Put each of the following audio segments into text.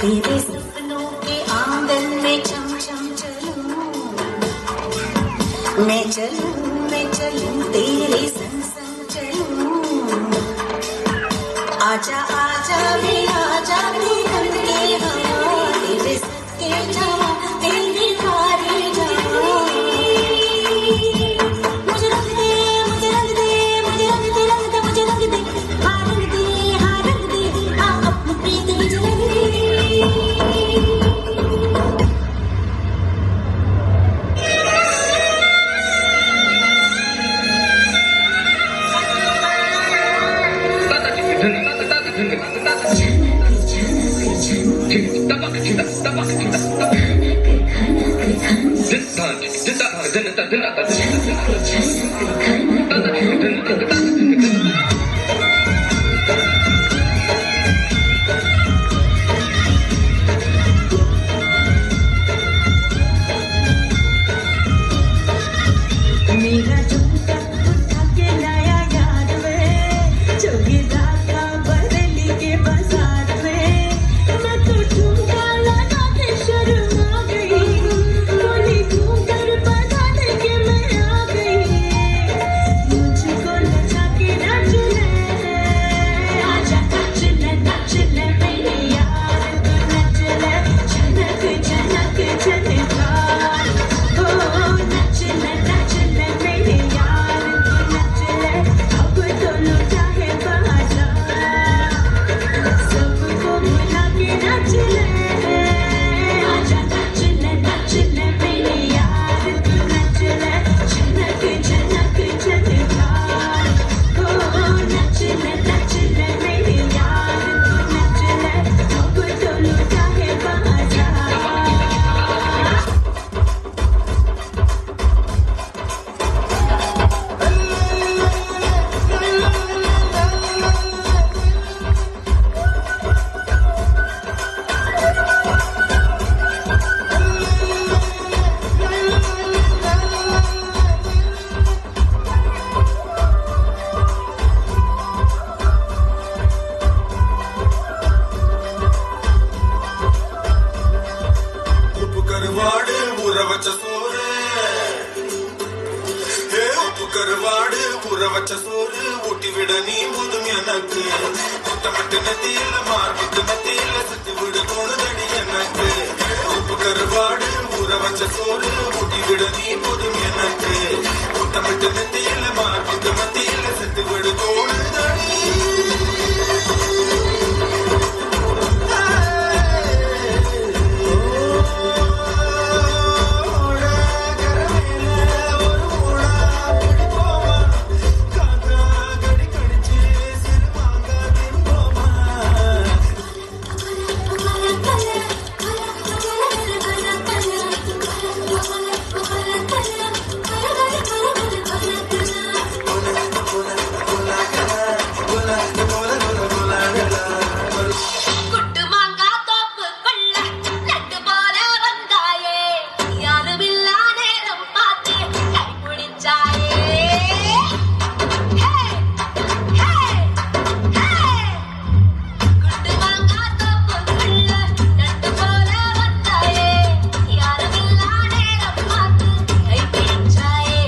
तेरे सपनों के आंगन में चम चम चलूं, मैं चलूं तेरे संग संग चलूं। आजा आजा रे आजा रे बन के हवा, तेरे सदके जावा तेरी कारी जावा। मुझे रंग दे मुझे रंग दे मुझे रंग दे रंग दे मुझे रंग दे, हाँ रंग दे हाँ रंग दे, हाँ अपनी प्रीत मुझे रंग दे। मेरा झुमका उठा के लाया याद में, चौकीदार का बरेली के बाजार में। मैं तो झुमका लगा के शर्मा गई, बोली घूमकर बता दे के मैं आ गई। मुझको नचा के नाच ले, आजा नाच ले मेरे यार, तू नाच ले झनक झनक झनका। ओ नाच ले मेरे यार, तू नाच ले अब तो लुटा है बाजार। सबको भुला के नाच ले, आजा नाच ले मेरे यार, तू नाच ले झनक झनक झनका। ओ नाच ले मेरे यार, तू नाच ले अब तो लुटा है बाजार। உப்பு கருவாடு ஊற வச்ச சோறு, உப்பு கருவாடு ஊற வச்ச சோறு ஊட்டி விட நீ போதும் எனக்கு. முத்தமிட்டு நெத்தியில மார்பிட்டு மத்தியில சுத்தி விட தோணுதடி எனக்கு. உப்பு கருவாடு ஊற வச்ச சோறு ஊட்டி விட நீ போதும் எனக்கு. முத்தமிட்டு நெத்தியில மார்பிட்டு மத்தியில சுத்தி விட தோணுதடி. குட்டு மாங்கா தோப்புக்குள்ள நட்டு போல வந்தாயே, யாருமில்லா நேரம் பார்த்து கை பிடிச்சாயே. ஹே, ஹே, ஹே. குட்டு மாங்கா தோப்புக்குள்ள நட்டு போல வந்தாயே, யாருமில்லா நேரம் பார்த்து கை பிடிச்சாயே.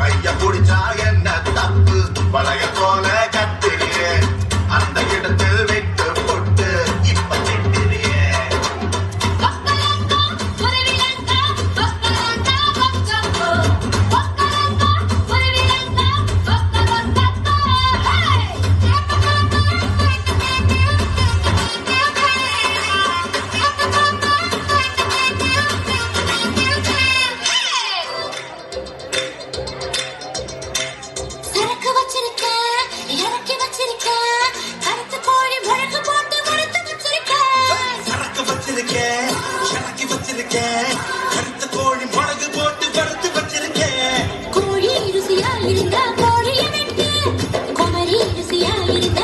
கைய புடிச்சா என்ன தப்பு, வளைய போல கத்திரியே, அந்த இடத்தில் விட்டு போட்டு இப்ப திட்டிரியே. ஒக்கலங்கா ஒரு விலங்கா, ஒக்கலங்கா ஒக்கங்கோ, ஒக்கலங்கா ஒரு விலங்கா, ஒக்கலங்கா. சரக்கு வச்சிருக்கேன், இறக்கி வச்சிருக்கேன், கருத்து கோழி முழக்கு போட்டு முழுத்து வச்சிருக்கேன். சரக்கு வச்சிருக்கேன், இறக்கி வச்சிருக்கேன், கருத்து கோழி மிளகு போட்டு வறுத்து வச்சிருக்கேன். கோழி ருசியா இருந்தா கோழிய வெட்டு, குமரி ருசியா இருந்தா